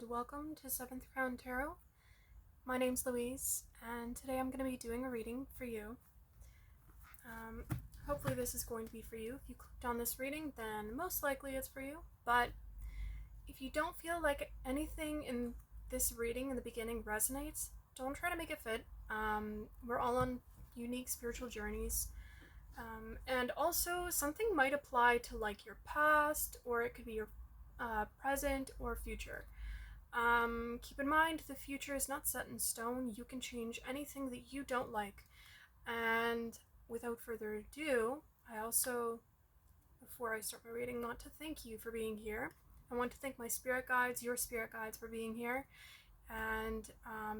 and welcome to 7th Crown Tarot. My name's Louise, and today I'm going to be doing a reading for you. Hopefully this is going to be for you. If you clicked on this reading, then most likely it's for you, but if you don't feel like anything in this reading in the beginning resonates, don't try to make it fit. We're all on unique spiritual journeys, and also something might apply to like your past, or it could be your present or future. Keep in mind the future is not set in stone. You can change anything that you don't like. And without further ado, I also, before I start my reading, want to thank you for being here. I want to thank my spirit guides, your spirit guides, for being here. And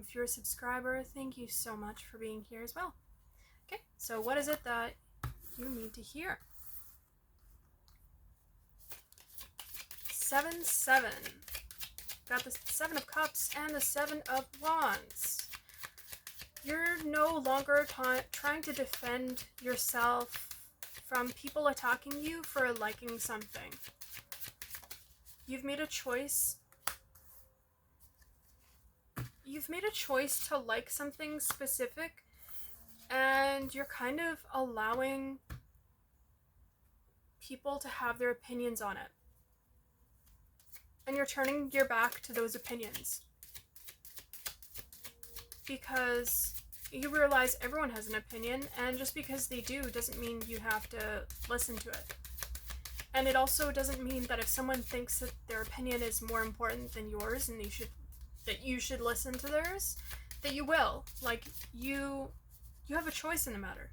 if you're a subscriber, thank you so much for being here as well. Okay, so what is it that you need to hear? 7-7. Got the 7 of Cups and the 7 of Wands. You're no longer trying to defend yourself from people attacking you for liking something. You've made a choice. You've made a choice to like something specific, and you're kind of allowing people to have their opinions on it. And you're turning your back to those opinions because you realize everyone has an opinion, and just because they do doesn't mean you have to listen to it. And it also doesn't mean that if someone thinks that their opinion is more important than yours and you should listen to theirs, that you will. Like, you have a choice in the matter.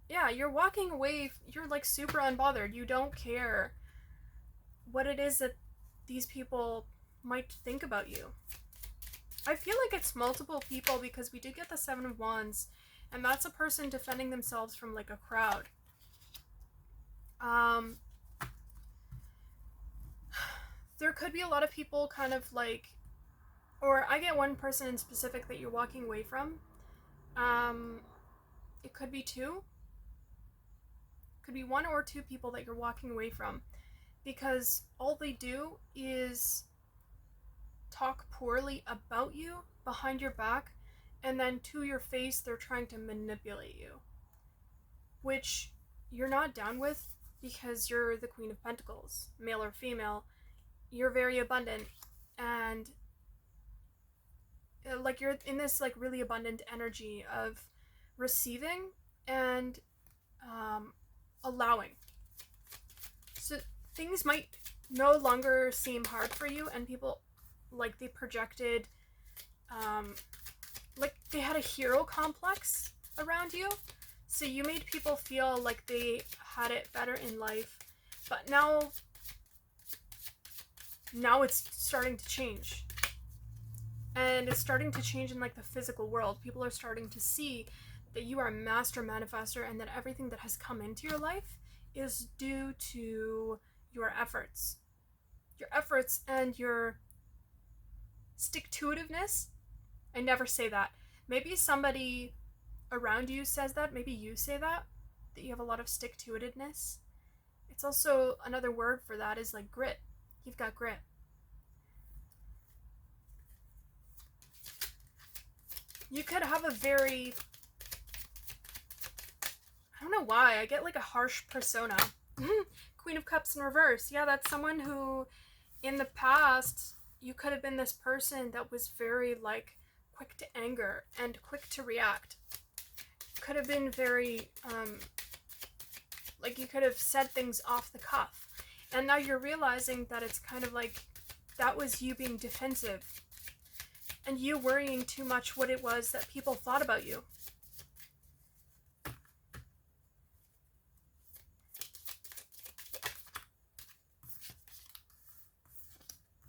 Yeah, you're walking away, you're like super unbothered. You don't care what it is that these people might think about you. I feel like it's multiple people because we did get the 7 of Wands, and that's a person defending themselves from like a crowd. There could be a lot of people kind of like, or I get one person in specific that you're walking away from. It could be two. Could be 1 or 2 people that you're walking away from because all they do is talk poorly about you behind your back, and then to your face they're trying to manipulate you, which you're not down with because you're the Queen of Pentacles, male or female. You're very abundant, and like you're in this like really abundant energy of receiving and allowing. So things might no longer seem hard for you, and people like they projected like they had a hero complex around you, so you made people feel like they had it better in life, but now it's starting to change, and it's starting to change in like the physical world. People are starting to see that you are a master manifester, and that everything that has come into your life is due to your efforts and your stick-to-itiveness. I never say that. Maybe somebody around you says that. Maybe you say that you have a lot of stick-to-itiveness. It's also another word for that is like grit. You've got grit. You could have a very, I don't know why, I get like a harsh persona. Queen of Cups in reverse. Yeah, that's someone who in the past you could have been this person that was very like quick to anger and quick to react. Could have been very like you could have said things off the cuff, and now you're realizing that it's kind of like that was you being defensive and you worrying too much what it was that people thought about you.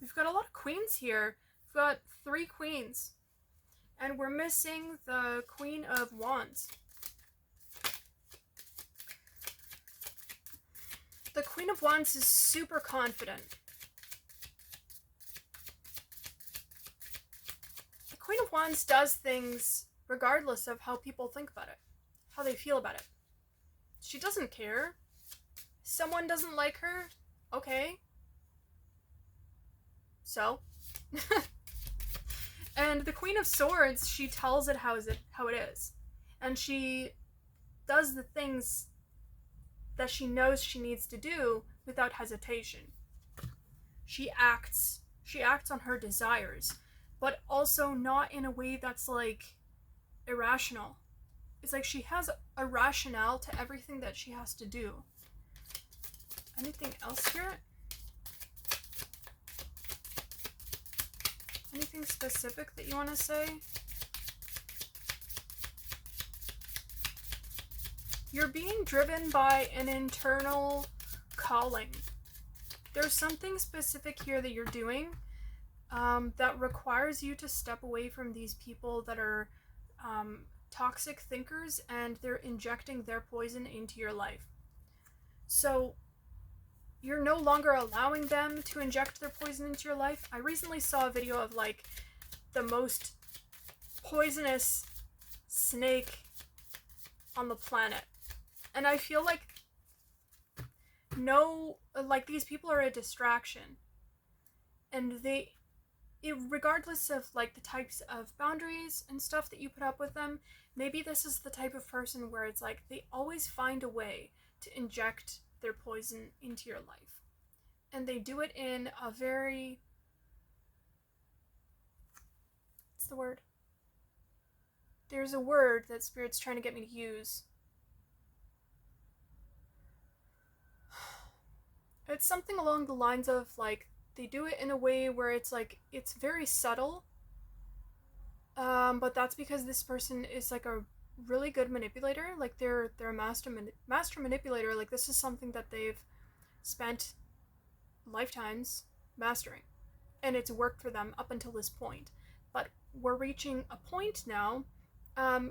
We've got a lot of queens here. We've got 3 queens, and we're missing the Queen of Wands. The Queen of Wands is super confident. The Queen of Wands does things regardless of how people think about it, how they feel about it. She doesn't care. Someone doesn't like her, Okay. So? And the Queen of Swords, she tells it how it is. And she does the things that she knows she needs to do without hesitation. She acts on her desires, but also not in a way that's like irrational. It's like she has a rationale to everything that she has to do. Anything else here? Anything specific that you want to say? You're being driven by an internal calling. There's something specific here that you're doing that requires you to step away from these people that are toxic thinkers, and they're injecting their poison into your life. So you're no longer allowing them to inject their poison into your life. I recently saw a video of like the most poisonous snake on the planet, and I feel like these people are a distraction, and regardless of like the types of boundaries and stuff that you put up with them, maybe this is the type of person where it's like they always find a way to inject their poison into your life, and they do it in a very, what's the word? There's a word that Spirit's trying to get me to use. It's something along the lines of like they do it in a way where it's like it's very subtle, but that's because this person is like a really good manipulator. Like they're a master manipulator. Like this is something that they've spent lifetimes mastering, and it's worked for them up until this point. But we're reaching a point now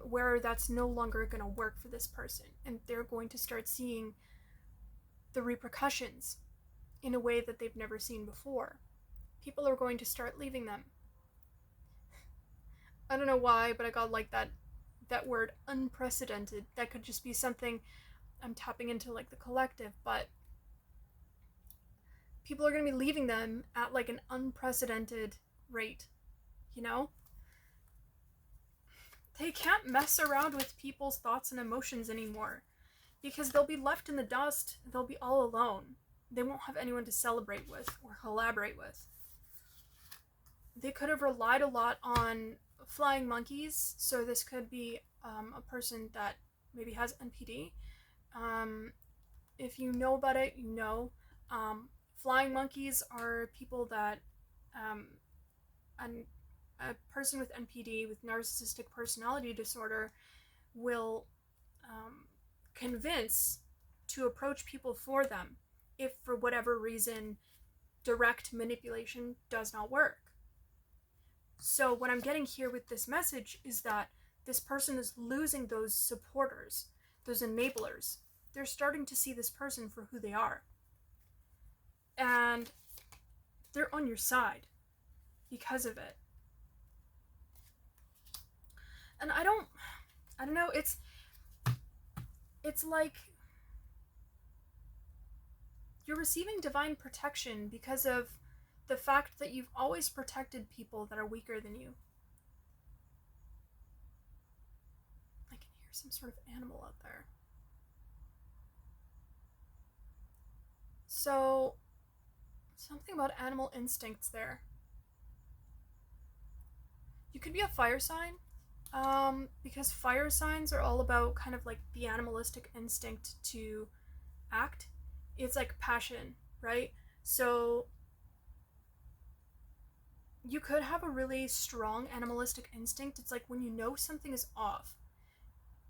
where that's no longer going to work for this person, and they're going to start seeing the repercussions in a way that they've never seen before. People are going to start leaving them. I don't know why, but I got like that word unprecedented. That could just be something I'm tapping into like the collective, but people are going to be leaving them at like an unprecedented rate, you know? They can't mess around with people's thoughts and emotions anymore because they'll be left in the dust. They'll be all alone. They won't have anyone to celebrate with or collaborate with. They could have relied a lot on flying monkeys, so this could be a person that maybe has NPD. If you know about it, you know. Flying monkeys are people that a person with NPD, with narcissistic personality disorder, will convince to approach people for them if for whatever reason direct manipulation does not work. So what I'm getting here with this message is that this person is losing those supporters, those enablers. They're starting to see this person for who they are. And they're on your side because of it. And I don't know, it's like you're receiving divine protection because of the fact that you've always protected people that are weaker than you. I can hear some sort of animal out there. So, something about animal instincts there. You could be a fire sign, because fire signs are all about kind of like the animalistic instinct to act. It's like passion, right? So you could have a really strong animalistic instinct. It's like when you know something is off,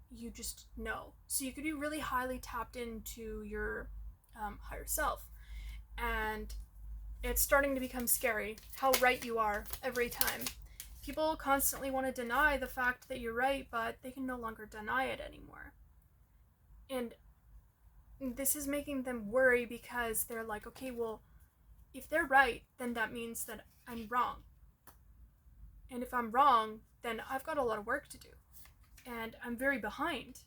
you just know. So you could be really highly tapped into your higher self, and it's starting to become scary how right you are every time. People constantly want to deny the fact that you're right, but they can no longer deny it anymore. And this is making them worry because they're like, okay, well, if they're right, then that means that I'm wrong. And if I'm wrong, then I've got a lot of work to do. And I'm very behind.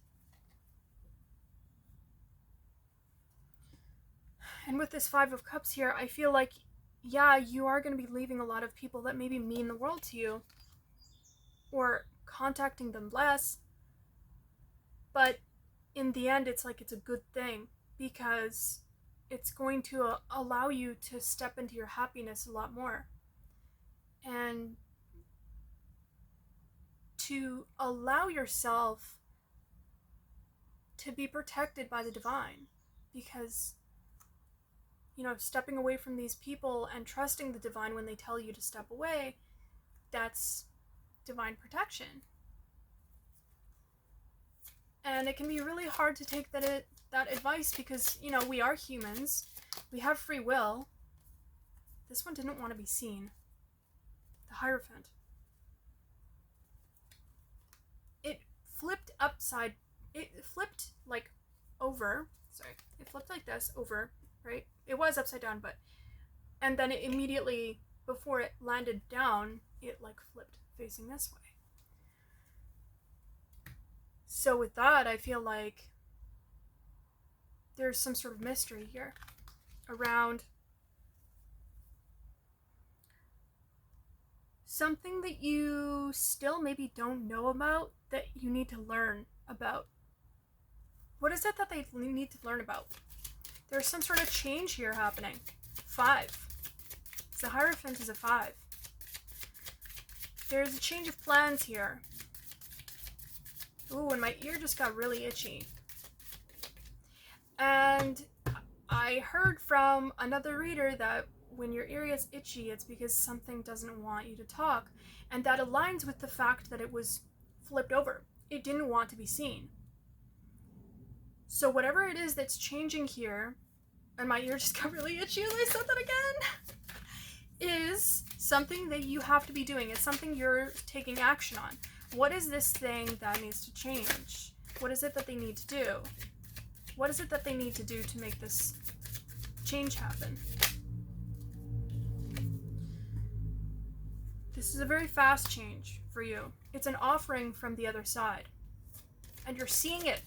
And with this Five of Cups here, I feel like, yeah, you are going to be leaving a lot of people that maybe mean the world to you, or contacting them less, but in the end, it's like it's a good thing, because it's going to allow you to step into your happiness a lot more, and to allow yourself to be protected by the divine, because, stepping away from these people and trusting the divine when they tell you to step away, that's divine protection. And it can be really hard to take that advice, because, we are humans. We have free will. This one didn't want to be seen. The Hierophant. It flipped like over. Sorry. It flipped like this over, right? It was upside down, and then it immediately, before it landed down, it like flipped facing this way. So with that, I feel like there's some sort of mystery here around something that you still maybe don't know about, that you need to learn about. What is it that they need to learn about? There's some sort of change here happening. 5. The Hierophant is a 5. There's a change of plans here. Ooh, and my ear just got really itchy. And I heard from another reader that when your ear gets itchy, it's because something doesn't want you to talk. And that aligns with the fact that it was flipped over. It didn't want to be seen. So whatever it is that's changing here, and my ear just got really itchy as I said that again, is something that you have to be doing. It's something you're taking action on. What is this thing that needs to change? What is it that they need to do? What is it that they need to do to make this change happen? This is a very fast change for you. It's an offering from the other side. And you're seeing it.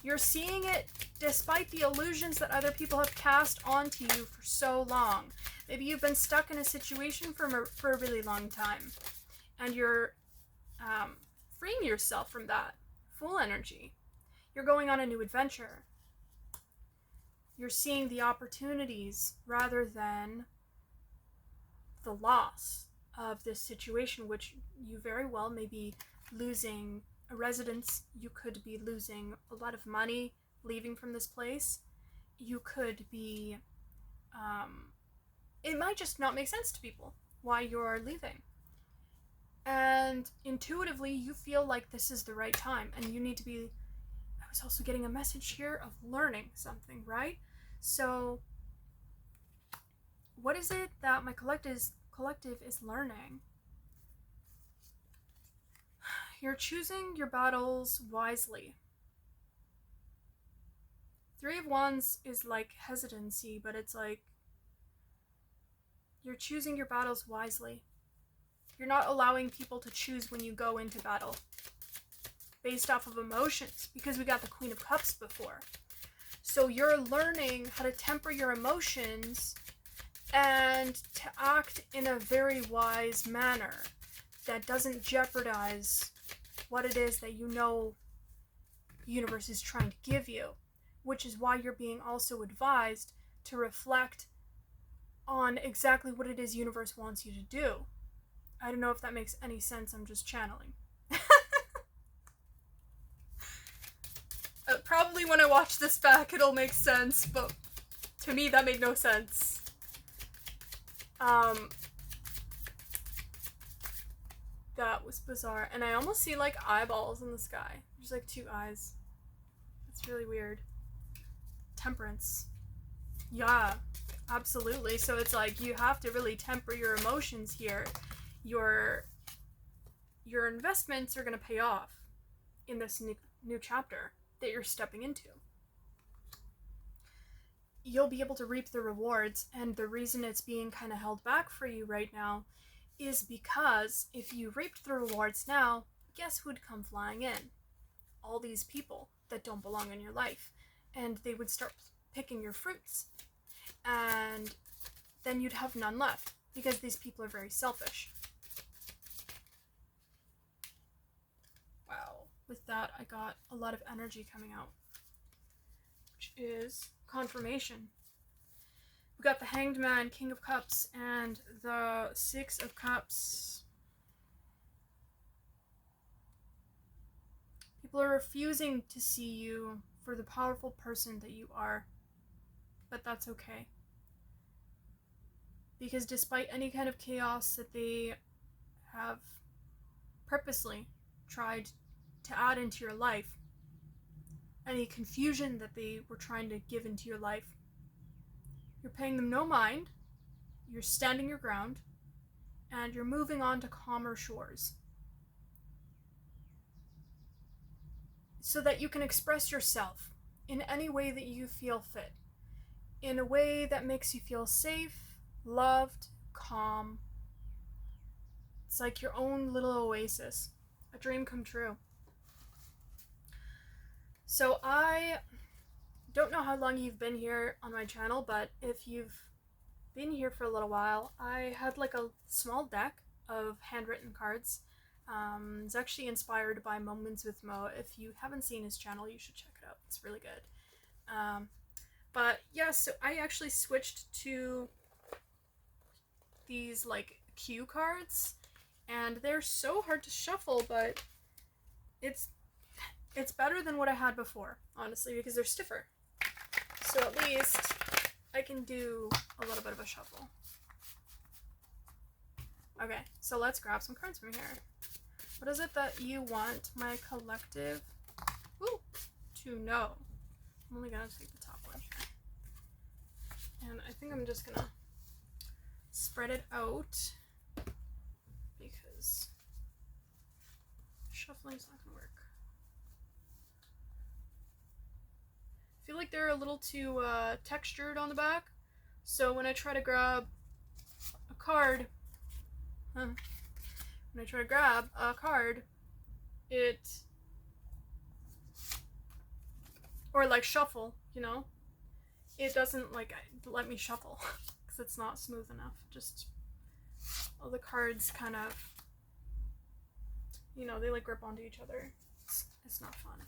You're seeing it despite the illusions that other people have cast onto you for so long. Maybe you've been stuck in a situation for a really long time. And you're freeing yourself from that full energy. You're going on a new adventure. You're seeing the opportunities rather than the loss of this situation, which you very well may be losing a residence. You could be losing a lot of money leaving from this place. You could be it might just not make sense to people why you're leaving, and intuitively you feel like this is the right time, and you need to be. I was also getting a message here of learning something, right? So what is it that my collective is learning? You're choosing your battles wisely. 3 of Wands is like hesitancy, but it's like you're choosing your battles wisely. You're not allowing people to choose when you go into battle based off of emotions, because we got the Queen of Cups before. So you're learning how to temper your emotions and to act in a very wise manner that doesn't jeopardize what it is that the universe is trying to give you, which is why you're being also advised to reflect on exactly what it is universe wants you to do. I don't know if that makes any sense. I'm just channeling. Probably when I watch this back it'll make sense, but to me that made no sense. That was bizarre. And I almost see like eyeballs in the sky. There's like 2 eyes. It's really weird. Temperance. Yeah, absolutely. So it's like you have to really temper your emotions here. Your investments are going to pay off in this new chapter that you're stepping into. You'll be able to reap the rewards, and the reason it's being kind of held back for you right now is because if you reaped the rewards now, guess who'd come flying in? All these people that don't belong in your life, and they would start picking your fruits. and then you'd have none left, because these people are very selfish. Wow. With that, I got a lot of energy coming out, which is confirmation. We got the Hanged Man, King of Cups, and the Six of Cups. People are refusing to see you for the powerful person that you are, but that's okay. Because despite any kind of chaos that they have purposely tried to add into your life, any confusion that they were trying to give into your life, you're paying them no mind, you're standing your ground, and you're moving on to calmer shores. So that you can express yourself in any way that you feel fit. In a way that makes you feel safe, loved, calm. It's like your own little oasis. A dream come true. So I don't know how long you've been here on my channel, but if you've been here for a little while, I had like a small deck of handwritten cards. It's actually inspired by Moments with Mo. If you haven't seen his channel, you should check it out. It's really good. But yeah, so I actually switched to these like cue cards, and they're so hard to shuffle, but it's better than what I had before, honestly, because they're stiffer. So at least I can do a little bit of a shuffle. Okay, so let's grab some cards from here. What is it that you want my collective to know? I'm only gonna take the top one here. And I think I'm just gonna spread it out because shuffling's not gonna work. I feel like they're a little too textured on the back, so when I try to grab a card, or like shuffle, you know, it doesn't like let me shuffle because it's not smooth enough. Just all the cards kind of, you know, they like grip onto each other. It's not fun.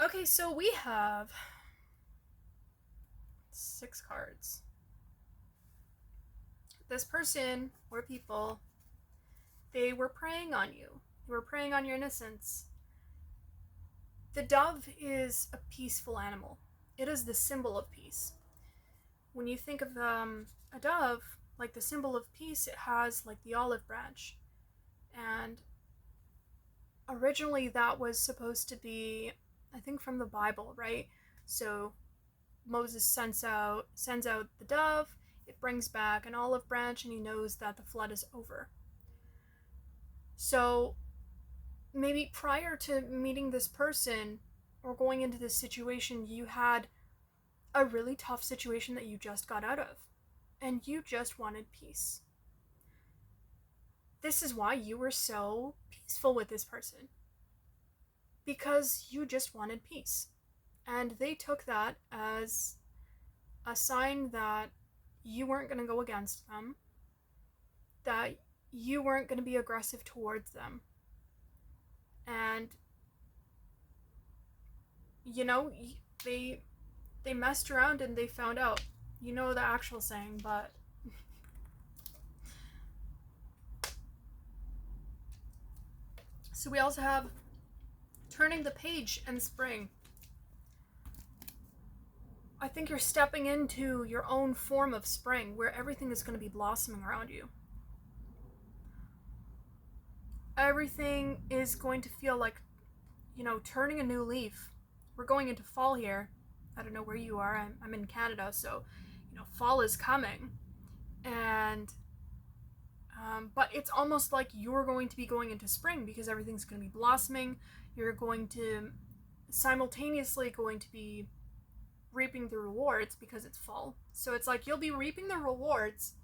Okay, so we have 6 cards. This person or people, they were preying on you. They were preying on your innocence. The dove is a peaceful animal. It is the symbol of peace. When you think of a dove, like the symbol of peace, it has like the olive branch. And originally that was supposed to be, I think, from the Bible, right? So Moses sends out the dove, it brings back an olive branch, and he knows that the flood is over. So maybe prior to meeting this person or going into this situation, you had a really tough situation that you just got out of, and you just wanted peace. This is why you were so peaceful with this person, because you just wanted peace. And they took that as a sign that you weren't going to go against them, that you weren't going to be aggressive towards them. And, you know, they messed around and they found out. You know the actual saying, but so we also have turning the page and spring. I think you're stepping into your own form of spring where everything is going to be blossoming around you. Everything is going to feel like, you know, turning a new leaf. We're going into fall here. I don't know where you are. I'm in Canada, so, you know, fall is coming. And but it's almost like you're going to be going into spring because everything's going to be blossoming. You're going to simultaneously going to be reaping the rewards because it's fall. So it's like you'll be reaping the rewards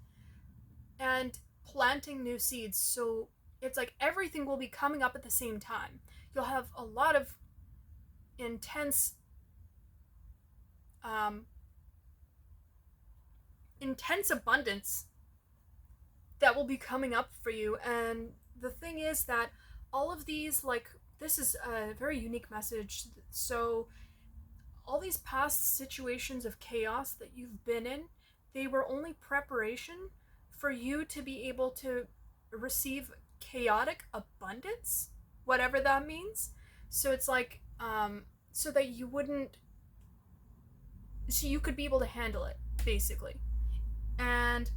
and planting new seeds. So it's like everything will be coming up at the same time. You'll have a lot of intense um, intense abundance that will be coming up for you. And the thing is that all of these, like, this is a very unique message. So, all these past situations of chaos that you've been in, they were only preparation for you to be able to receive chaotic abundance, whatever that means. So it's like, so that you wouldn't, so you could be able to handle it, basically. And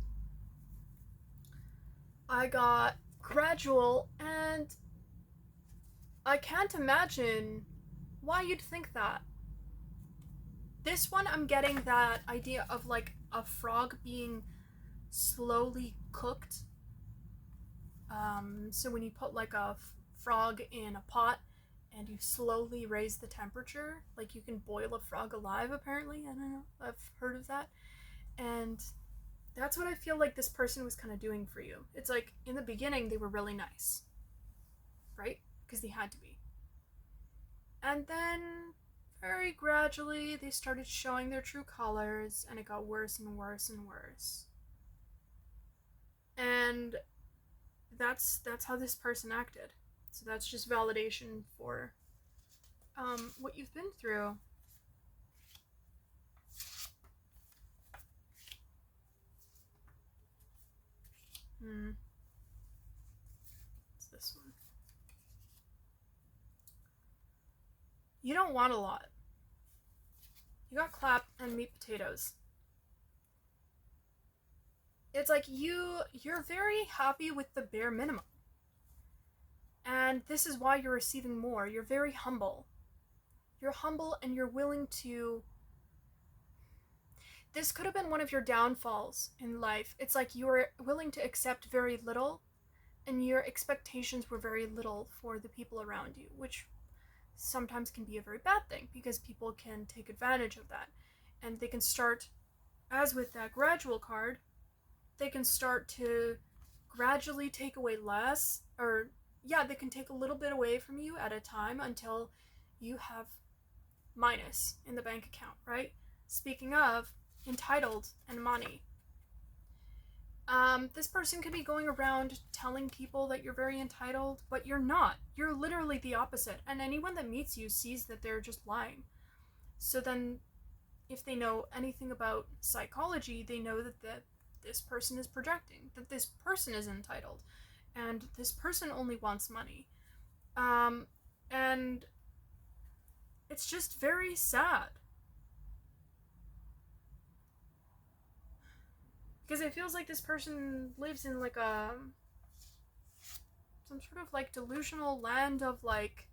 I got gradual, and I can't imagine why you'd think that. This one, I'm getting that idea of like a frog being slowly cooked. So when you put like a frog in a pot and you slowly raise the temperature, like you can boil a frog alive, apparently. I don't know. I've heard of that. And that's what I feel like this person was kind of doing for you. It's like in the beginning, they were really nice, right? Because they had to be. And then very gradually, they started showing their true colors, and it got worse and worse and worse. And that's how this person acted. So that's just validation for what you've been through. It's this one. You don't want a lot. You got clap and meat potatoes. It's like you're very happy with the bare minimum. And this is why you're receiving more. You're very humble. You're humble and you're willing to. This could have been one of your downfalls in life. It's like you were willing to accept very little, and your expectations were very little for the people around you, which sometimes can be a very bad thing because people can take advantage of that. And they can start, as with that gradual card, they can start to gradually take away less, or yeah, they can take a little bit away from you at a time until you have minus in the bank account, right? Speaking of entitled and money, this person could be going around telling people that you're very entitled, but you're not. You're literally the opposite. And anyone that meets you sees that they're just lying. So then, if they know anything about psychology, they know that this person is projecting, that this person is entitled, and this person only wants money. And it's just very sad. Because it feels like this person lives in like some sort of like delusional land of like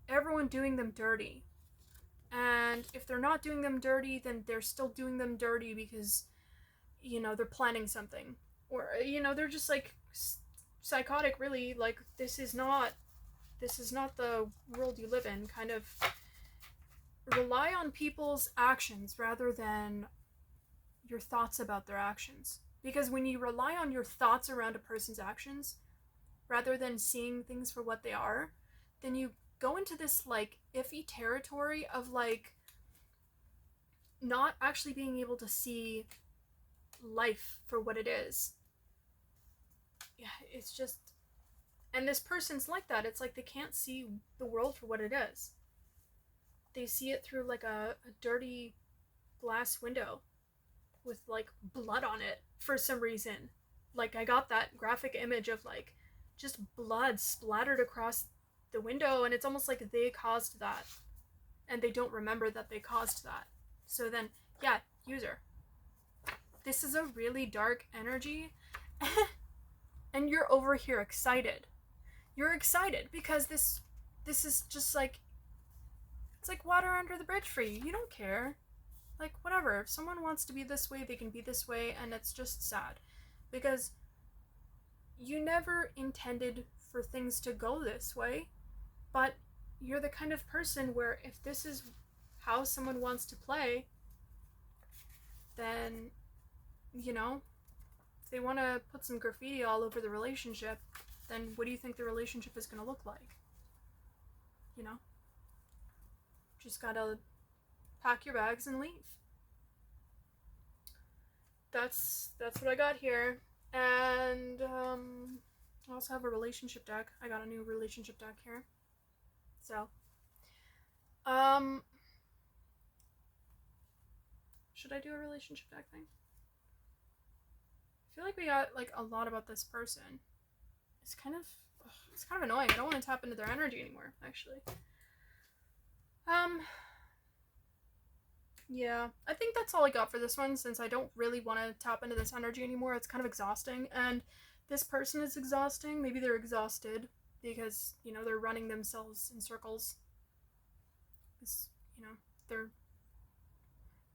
everyone doing them dirty. And if they're not doing them dirty, then they're still doing them dirty because, you know, they're planning something. Or, you know, they're just like psychotic, really. Like, this is not the world you live in. Kind of rely on people's actions rather than your thoughts about their actions. Because when you rely on your thoughts around a person's actions, rather than seeing things for what they are, then you go into this like iffy territory of like not actually being able to see life for what it is. Yeah, it's just, and this person's like that. It's like they can't see the world for what it is. They see it through like a dirty glass window with like blood on it for some reason. Like, I got that graphic image of like just blood splattered across the window, and it's almost like they caused that and they don't remember that they caused that. So then, yeah, user, this is a really dark energy. And you're over here excited. You're excited because this is just like, it's like water under the bridge for you. You don't care. Like, whatever. If someone wants to be this way, they can be this way, and it's just sad. Because you never intended for things to go this way, but you're the kind of person where if this is how someone wants to play, then, you know, if they want to put some graffiti all over the relationship, then what do you think the relationship is going to look like? You know? Just gotta pack your bags and leave. That's what I got here. And I also have a relationship deck. I got a new relationship deck here. So should I do a relationship deck thing? I feel like we got like a lot about this person. It's kind of annoying. I don't want to tap into their energy anymore, actually. Yeah, I think that's all I got for this one, since I don't really want to tap into this energy anymore. It's kind of exhausting, and this person is exhausting. Maybe they're exhausted because, you know, they're running themselves in circles. Because, you know,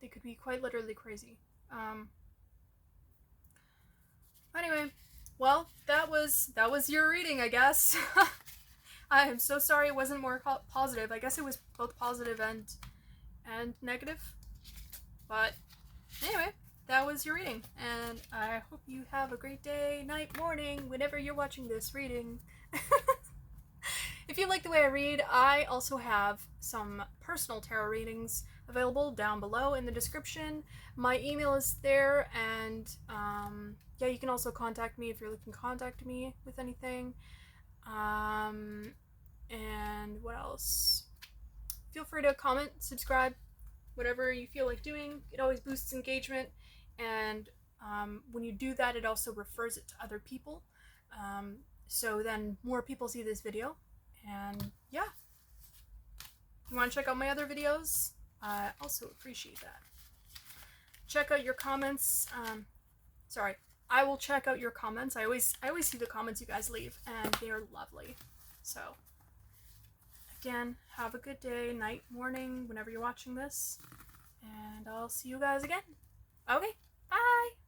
they could be quite literally crazy. Anyway, well, that was your reading, I guess. I am so sorry it wasn't more positive. I guess it was both positive and negative. But anyway, that was your reading, and I hope you have a great day, night, morning, whenever you're watching this reading. If you like the way I read, I also have some personal tarot readings available down below in the description. My email is there, and yeah, you can also contact me if you're looking to contact me with anything. And what else? Feel free to comment, subscribe, whatever you feel like doing. It always boosts engagement, and when you do that, it also refers it to other people, so then more people see this video. And yeah, if you want to check out my other videos, I also appreciate that. Check out your comments. Sorry, I will check out your comments. I always see the comments you guys leave, and they are lovely. So again, have a good day, night, morning, whenever you're watching this, and I'll see you guys again. Okay, bye!